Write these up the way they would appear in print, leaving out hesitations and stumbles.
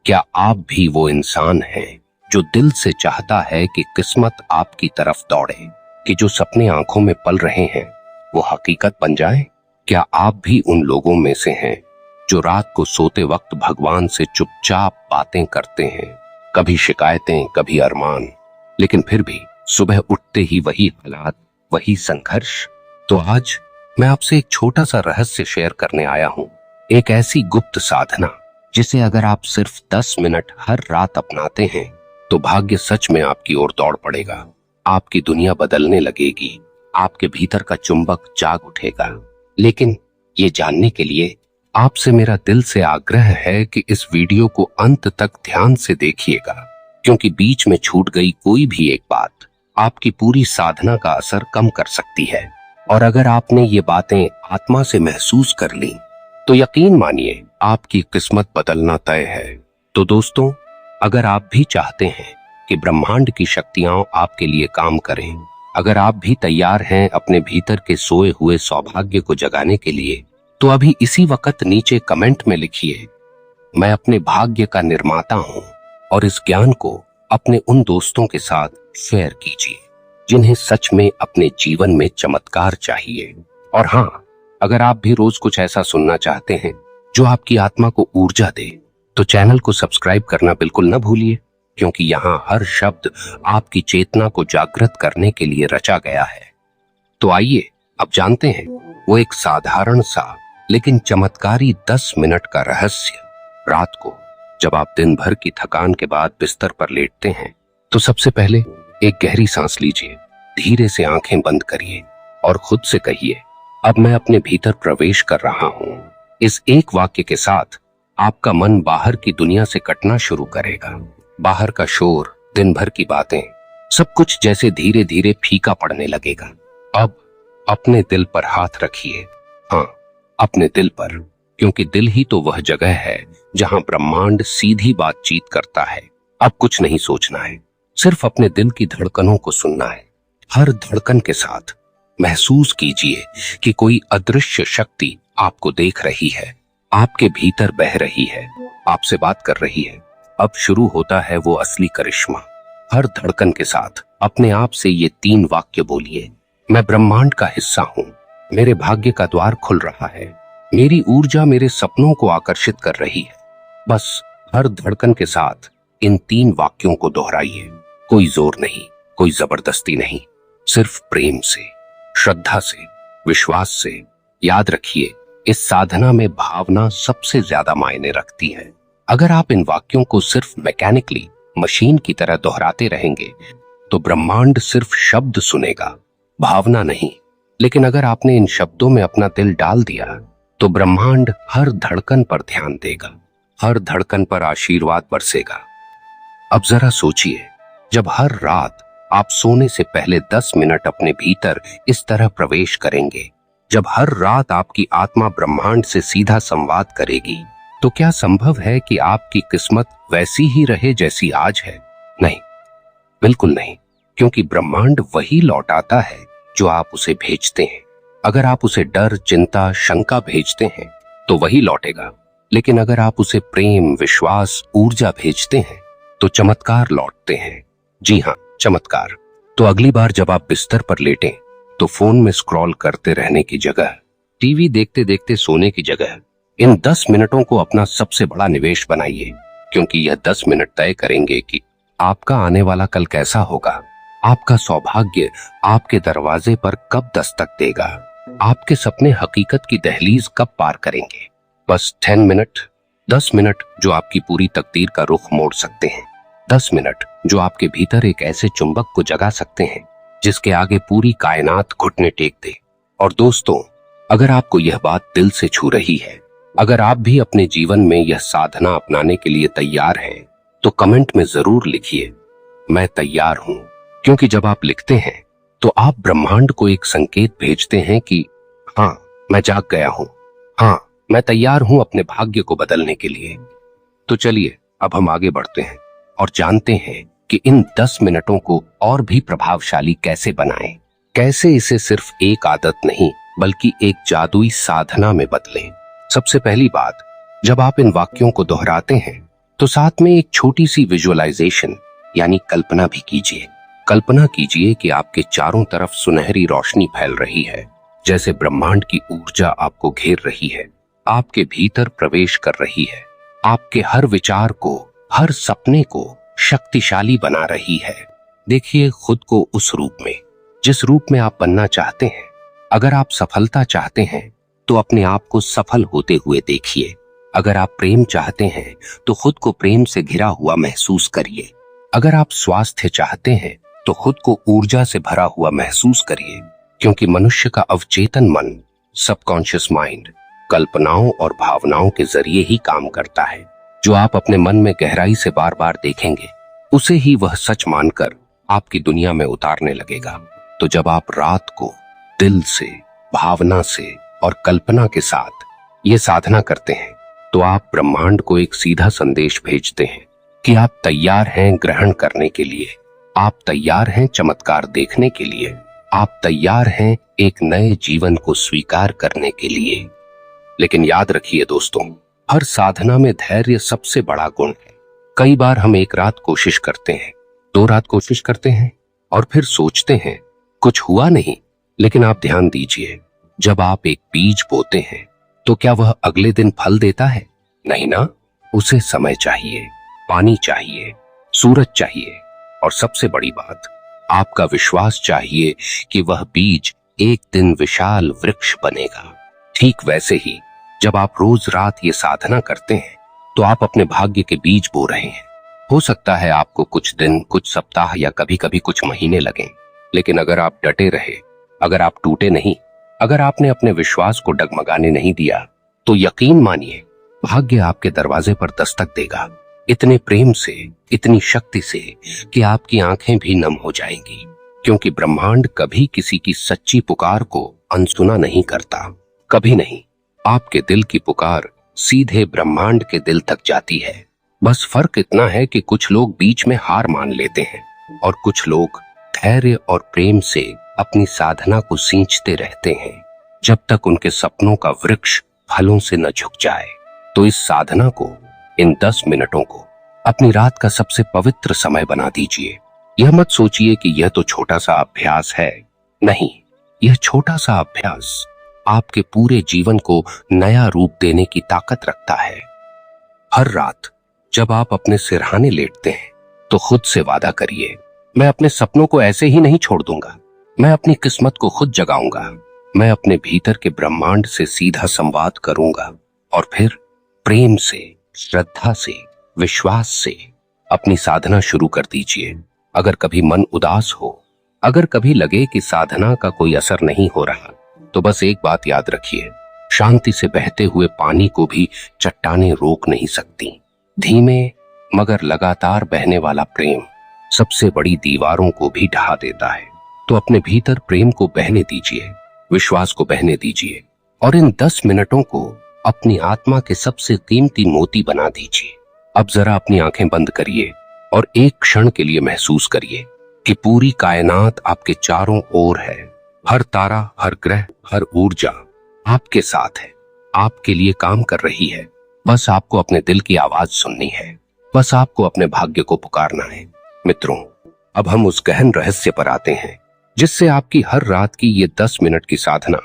क्या आप भी वो इंसान हैं जो दिल से चाहता है कि किस्मत आपकी तरफ दौड़े, कि जो सपने आंखों में पल रहे हैं वो हकीकत बन जाए? क्या आप भी उन लोगों में से हैं जो रात को सोते वक्त भगवान से चुपचाप बातें करते हैं, कभी शिकायतें, कभी अरमान, लेकिन फिर भी सुबह उठते ही वही हालात, वही संघर्ष? तो आज मैं आपसे एक छोटा सा रहस्य शेयर करने आया हूं, एक ऐसी गुप्त साधना जिसे अगर आप सिर्फ 10 मिनट हर रात अपनाते हैं तो भाग्य सच में आपकी ओर दौड़ पड़ेगा। आपकी दुनिया बदलने लगेगी, आपके भीतर का चुंबक जाग उठेगा। लेकिन ये जानने के लिए आपसे मेरा दिल से आग्रह है कि इस वीडियो को अंत तक ध्यान से देखिएगा, क्योंकि बीच में छूट गई कोई भी एक बात आपकी पूरी साधना का असर कम कर सकती है। और अगर आपने ये बातें आत्मा से महसूस कर ली तो यकीन मानिए आपकी किस्मत बदलना तय है। तो दोस्तों, अगर आप भी चाहते हैं कि ब्रह्मांड की शक्तियां आपके लिए काम करें, अगर आप भी तैयार हैं अपने भीतर के सोए हुए सौभाग्य को जगाने के लिए, तो अभी इसी वक्त नीचे कमेंट में लिखिए, मैं अपने भाग्य का निर्माता हूं। और इस ज्ञान को अपने उन दोस्तों के साथ शेयर कीजिए जिन्हें सच में अपने जीवन में चमत्कार चाहिए। और हाँ, अगर आप भी रोज कुछ ऐसा सुनना चाहते हैं जो आपकी आत्मा को ऊर्जा दे, तो चैनल को सब्सक्राइब करना बिल्कुल न भूलिए, क्योंकि यहाँ हर शब्द आपकी चेतना को जागृत करने के लिए रचा गया है। तो आइए अब जानते हैं वो एक साधारण सा लेकिन चमत्कारी 10 मिनट का रहस्य। रात को जब आप दिन भर की थकान के बाद बिस्तर पर लेटते हैं तो सबसे पहले एक गहरी सांस लीजिए, धीरे से आंखें बंद करिए और खुद से कहिए, अब मैं अपने भीतर प्रवेश कर रहा हूं। इस एक वाक्य के साथ आपका मन बाहर की दुनिया से कटना शुरू करेगा। बाहर का शोर, दिन भर की बातें, सब कुछ जैसे धीरे धीरे फीका पड़ने लगेगा। अब अपने दिल पर हाथ रखिए, हाँ, अपने दिल पर, क्योंकि दिल ही तो वह जगह है जहां ब्रह्मांड सीधी बातचीत करता है। अब कुछ नहीं सोचना है, सिर्फ अपने दिल की धड़कनों को सुनना है। हर धड़कन के साथ महसूस कीजिए कि कोई अदृश्य शक्ति आपको देख रही है, आपके भीतर बह रही है, आपसे बात कर रही है। अब शुरू होता है वो असली करिश्मा। हर धड़कन के साथ अपने आप से ये 3 वाक्य बोलिए, मैं ब्रह्मांड का हिस्सा हूं, मेरे भाग्य का द्वार खुल रहा है, मेरी ऊर्जा मेरे सपनों को आकर्षित कर रही है। बस हर धड़कन के साथ इन 3 वाक्यों को दोहराइए। कोई जोर नहीं, कोई जबरदस्ती नहीं, सिर्फ प्रेम से, श्रद्धा से, विश्वास से। याद रखिए, इस साधना में भावना सबसे ज्यादा मायने रखती है। अगर आप इन वाक्यों को सिर्फ मैकेनिकली, मशीन की तरह दोहराते रहेंगे तो ब्रह्मांड सिर्फ शब्द सुनेगा, भावना नहीं। लेकिन अगर आपने इन शब्दों में अपना दिल डाल दिया तो ब्रह्मांड हर धड़कन पर ध्यान देगा, हर धड़कन पर आशीर्वाद बरसेगा। अब जरा सोचिए, जब हर रात आप सोने से पहले 10 मिनट अपने भीतर इस तरह प्रवेश करेंगे, जब हर रात आपकी आत्मा ब्रह्मांड से सीधा संवाद करेगी, तो क्या संभव है कि आपकी किस्मत वैसी ही रहे जैसी आज है? नहीं, बिल्कुल नहीं, क्योंकि ब्रह्मांड वही लौटाता है जो आप उसे भेजते हैं। अगर आप उसे डर, चिंता, शंका भेजते हैं तो वही लौटेगा, लेकिन अगर आप उसे प्रेम, विश्वास, ऊर्जा भेजते हैं तो चमत्कार लौटते हैं। जी हाँ, चमत्कार। तो अगली बार जब आप बिस्तर पर लेटें तो फोन में स्क्रॉल करते रहने की जगह, टीवी देखते देखते सोने की जगह, इन 10 मिनटों को अपना सबसे बड़ा निवेश बनाइए, क्योंकि यह 10 मिनट तय करेंगे कि आपका आने वाला कल कैसा होगा, आपका सौभाग्य आपके दरवाजे पर कब दस्तक देगा, आपके सपने हकीकत की दहलीज कब पार करेंगे। बस 10 मिनट, 10 मिनट जो आपकी पूरी तकदीर का रुख मोड़ सकते हैं, 10 मिनट जो आपके भीतर एक ऐसे चुंबक को जगा सकते हैं जिसके आगे पूरी कायनात घुटने टेक दे। और दोस्तों, अगर आपको यह बात दिल से छू रही है, अगर आप भी अपने जीवन में यह साधना अपनाने के लिए तैयार हैं, तो कमेंट में जरूर लिखिए, मैं तैयार हूं। क्योंकि जब आप लिखते हैं तो आप ब्रह्मांड को एक संकेत भेजते हैं कि हाँ, मैं जाग गया हूं, हाँ, मैं तैयार हूं अपने भाग्य को बदलने के लिए। तो चलिए अब हम आगे बढ़ते हैं और जानते हैं कि इन 10 मिनटों को और भी प्रभावशाली कैसे बनाएं, कैसे इसे सिर्फ एक आदत नहीं बल्कि एक जादुई साधना में बदलें। सबसे पहली बात, जब आप इन वाक्यों को दोहराते हैं तो साथ में एक छोटी सी विजुअलाइजेशन यानी कल्पना भी कीजिए। कल्पना कीजिए कि आपके चारों तरफ सुनहरी रोशनी फैल रही है, जैसे ब्रह्मांड की ऊर्जा आपको घेर रही है, आपके भीतर प्रवेश कर रही है, आपके हर विचार को, हर सपने को शक्तिशाली बना रही है। देखिए खुद को उस रूप में, जिस रूप में आप बनना चाहते हैं। अगर आप सफलता चाहते हैं तो अपने आप को सफल होते हुए देखिए। अगर आप प्रेम चाहते हैं तो खुद को प्रेम से घिरा हुआ महसूस करिए। अगर आप स्वास्थ्य चाहते हैं तो खुद को ऊर्जा से भरा हुआ महसूस करिए, क्योंकि मनुष्य का अवचेतन मन, सबकॉन्शियस माइंड, कल्पनाओं और भावनाओं के जरिए ही काम करता है। जो आप अपने मन में गहराई से बार बार देखेंगे, उसे ही वह सच मानकर आपकी दुनिया में उतारने लगेगा। तो जब आप रात को दिल से, भावना से और कल्पना के साथ ये साधना करते हैं, तो आप ब्रह्मांड को एक सीधा संदेश भेजते हैं कि आप तैयार हैं ग्रहण करने के लिए, आप तैयार हैं चमत्कार देखने के लिए, आप तैयार हैं एक नए जीवन को स्वीकार करने के लिए। लेकिन याद रखिए दोस्तों, हर साधना में धैर्य सबसे बड़ा गुण है। कई बार हम एक रात कोशिश करते हैं, 2 रात कोशिश करते हैं और फिर सोचते हैं कुछ हुआ नहीं। लेकिन आप ध्यान दीजिए, जब आप एक बीज बोते हैं तो क्या वह अगले दिन फल देता है? नहीं ना। उसे समय चाहिए, पानी चाहिए, सूरज चाहिए और सबसे बड़ी बात, आपका विश्वास चाहिए कि वह बीज एक दिन विशाल वृक्ष बनेगा। ठीक वैसे ही जब आप रोज रात ये साधना करते हैं तो आप अपने भाग्य के बीज बो रहे हैं। हो सकता है आपको कुछ दिन, कुछ सप्ताह या कभी कभी कुछ महीने लगें, लेकिन अगर आप डटे रहे, अगर आप टूटे नहीं, अगर आपने अपने विश्वास को डगमगाने नहीं दिया, तो यकीन मानिए भाग्य आपके दरवाजे पर दस्तक देगा, इतने प्रेम से, इतनी शक्ति से कि आपकी आंखें भी नम हो जाएंगी। क्योंकि ब्रह्मांड कभी किसी की सच्ची पुकार को अनसुना नहीं करता, कभी नहीं। आपके दिल की पुकार सीधे ब्रह्मांड के दिल तक जाती है। बस फर्क इतना है कि कुछ लोग बीच में हार मान लेते हैं और कुछ लोग धैर्य और प्रेम से अपनी साधना को सींचते रहते हैं, जब तक उनके सपनों का वृक्ष फलों से न झुक जाए। तो इस साधना को, इन 10 मिनटों को अपनी रात का सबसे पवित्र समय बना दीजिए। यह मत सोचिए कि यह तो छोटा सा अभ्यास है। नहीं, यह छोटा सा अभ्यास आपके पूरे जीवन को नया रूप देने की ताकत रखता है। हर रात जब आप अपने सिरहाने लेटते हैं तो खुद से वादा करिए, मैं अपने सपनों को ऐसे ही नहीं छोड़ दूंगा, मैं अपनी किस्मत को खुद जगाऊंगा, मैं अपने भीतर के ब्रह्मांड से सीधा संवाद करूंगा। और फिर प्रेम से, श्रद्धा से, विश्वास से अपनी साधना शुरू कर दीजिए। अगर कभी मन उदास हो, अगर कभी लगे कि साधना का कोई असर नहीं हो रहा, तो बस एक बात याद रखिए, शांति से बहते हुए पानी को भी चट्टानें रोक नहीं सकती। धीमे मगर लगातार बहने वाला प्रेम सबसे बड़ी दीवारों को भी ढहा देता है। तो अपने भीतर प्रेम को बहने दीजिए, विश्वास को बहने दीजिए और इन 10 मिनटों को अपनी आत्मा के सबसे कीमती मोती बना दीजिए। अब जरा अपनी आंखें बंद करिए और एक क्षण के लिए महसूस करिए कि पूरी कायनात आपके चारों ओर है। हर तारा, हर ग्रह, हर ऊर्जा आपके साथ है, आपके लिए काम कर रही है। बस आपको अपने दिल की आवाज सुननी है, बस आपको अपने भाग्य को पुकारना है। मित्रों, अब हम उस गहन रहस्य पर आते हैं जिससे आपकी हर रात की ये 10 मिनट की साधना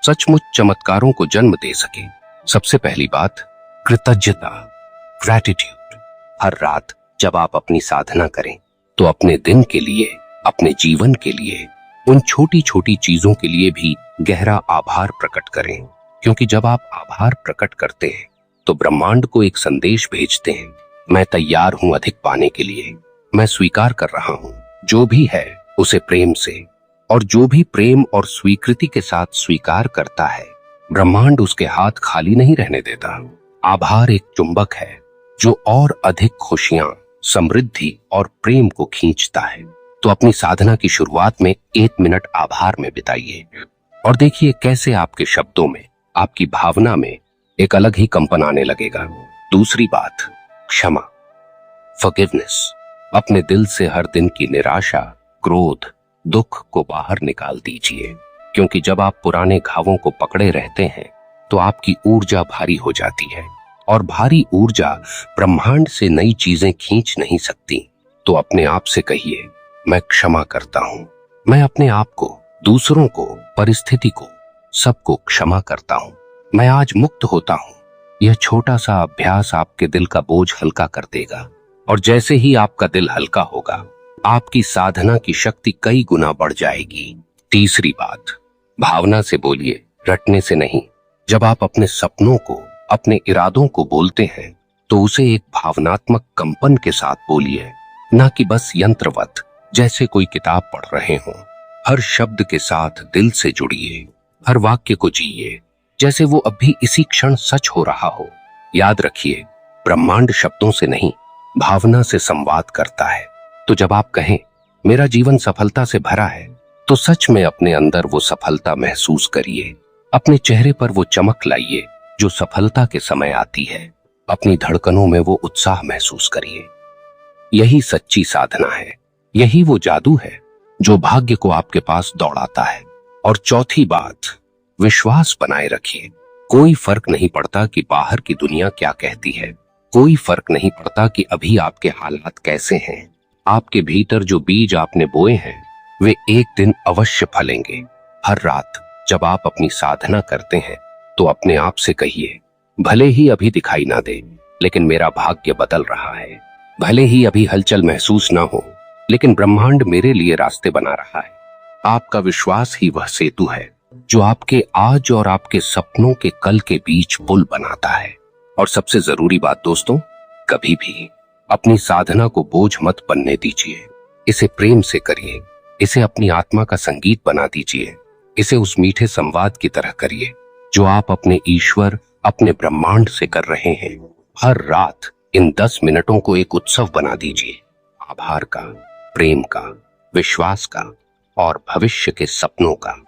सचमुच चमत्कारों को जन्म दे सके। सबसे पहली बात, कृतज्ञता, ग्रैटिट्यूड। हर रात जब आप अपनी साधना करें तो अपने दिन के लिए, अपने जीवन के लिए, उन छोटी छोटी चीजों के लिए भी गहरा आभार प्रकट करें। क्योंकि जब आप आभार प्रकट करते हैं तो ब्रह्मांड को एक संदेश भेजते हैं, मैं तैयार हूं अधिक पाने के लिए, मैं स्वीकार कर रहा हूं जो भी है उसे प्रेम से। और जो भी प्रेम और स्वीकृति के साथ स्वीकार करता है, ब्रह्मांड उसके हाथ खाली नहीं रहने देता। आभार एक चुंबक है जो और अधिक खुशियां, समृद्धि और प्रेम को खींचता है। तो अपनी साधना की शुरुआत में 1 मिनट आभार में बिताइए और देखिए कैसे आपके शब्दों में, आपकी भावना में एक अलग ही कंपन आने लगेगा। दूसरी बात, क्षमा, फॉरगिवनेस। अपने दिल से हर दिन की निराशा, क्रोध, दुख को बाहर निकाल दीजिए। क्योंकि जब आप पुराने घावों को पकड़े रहते हैं तो आपकी ऊर्जा भारी हो जाती है और भारी ऊर्जा ब्रह्मांड से नई चीजें खींच नहीं सकती, तो अपने आप से कहिए, मैं क्षमा करता हूं। मैं अपने आप को, दूसरों को, परिस्थिति को, सबको क्षमा करता हूं। मैं आज मुक्त होता हूं। यह छोटा सा अभ्यास आपके दिल का बोझ हल्का कर देगा, और जैसे ही आपका दिल हल्का होगा, आपकी साधना की शक्ति कई गुना बढ़ जाएगी। तीसरी बात, भावना से बोलिए, रटने से नहीं। जब आप अपने सपनों को, अपने इरादों को बोलते हैं, तो उसे एक भावनात्मक कंपन के साथ बोलिए, ना कि बस यंत्रवत, जैसे कोई किताब पढ़ रहे हो। हर शब्द के साथ दिल से जुड़िए, हर वाक्य को जिए जैसे वो अभी इसी क्षण सच हो रहा हो। याद रखिए, ब्रह्मांड शब्दों से नहीं, भावना से संवाद करता है। तो जब आप कहें, मेरा जीवन सफलता से भरा है, तो सच में अपने अंदर वो सफलता महसूस करिए। अपने चेहरे पर वो चमक लाइए जो सफलता के समय आती है। अपनी धड़कनों में वो उत्साह महसूस करिए। यही सच्ची साधना है। यही वो जादू है जो भाग्य को आपके पास दौड़ाता है। और चौथी बात, विश्वास बनाए रखिए। कोई फर्क नहीं पड़ता कि बाहर की दुनिया क्या कहती है। कोई फर्क नहीं पड़ता कि अभी आपके हालात कैसे हैं। आपके भीतर जो बीज आपने बोए हैं, वे एक दिन अवश्य फलेंगे। हर रात जब आप अपनी साधना करते हैं, तो अपने आप से कहिए, भले ही अभी दिखाई ना दे, लेकिन मेरा भाग्य बदल रहा है। भले ही अभी हलचल महसूस ना हो, लेकिन ब्रह्मांड मेरे लिए रास्ते बना रहा है। आपका विश्वास ही वह सेतु है जो आपके आज और आपके सपनों के कल के बीच पुल बनाता है। और सबसे जरूरी बात दोस्तों, कभी भी अपनी साधना को बोझ मत बनने दीजिए। इसे प्रेम से करिए। इसे अपनी आत्मा का संगीत बना दीजिए। इसे उस मीठे संवाद की तरह करिए जो आप अपने ईश्वर, अपने ब्रह्मांड से कर रहे हैं। हर रात इन 10 मिनटों को एक उत्सव बना दीजिए। आभार का, प्रेम का, विश्वास का और भविष्य के सपनों का।